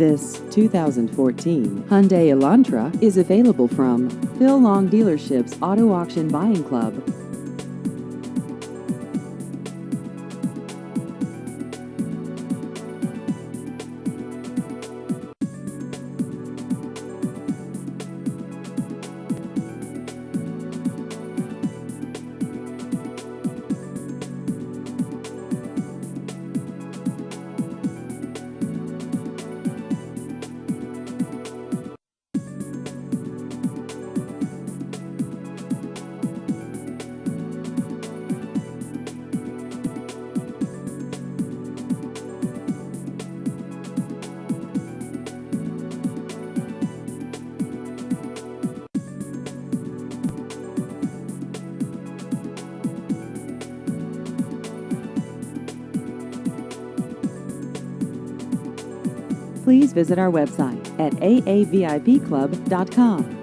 This 2014 Hyundai Elantra is available from Phil Long Dealership's Auto Auction Buying Club. Please visit our website at aavipclub.com.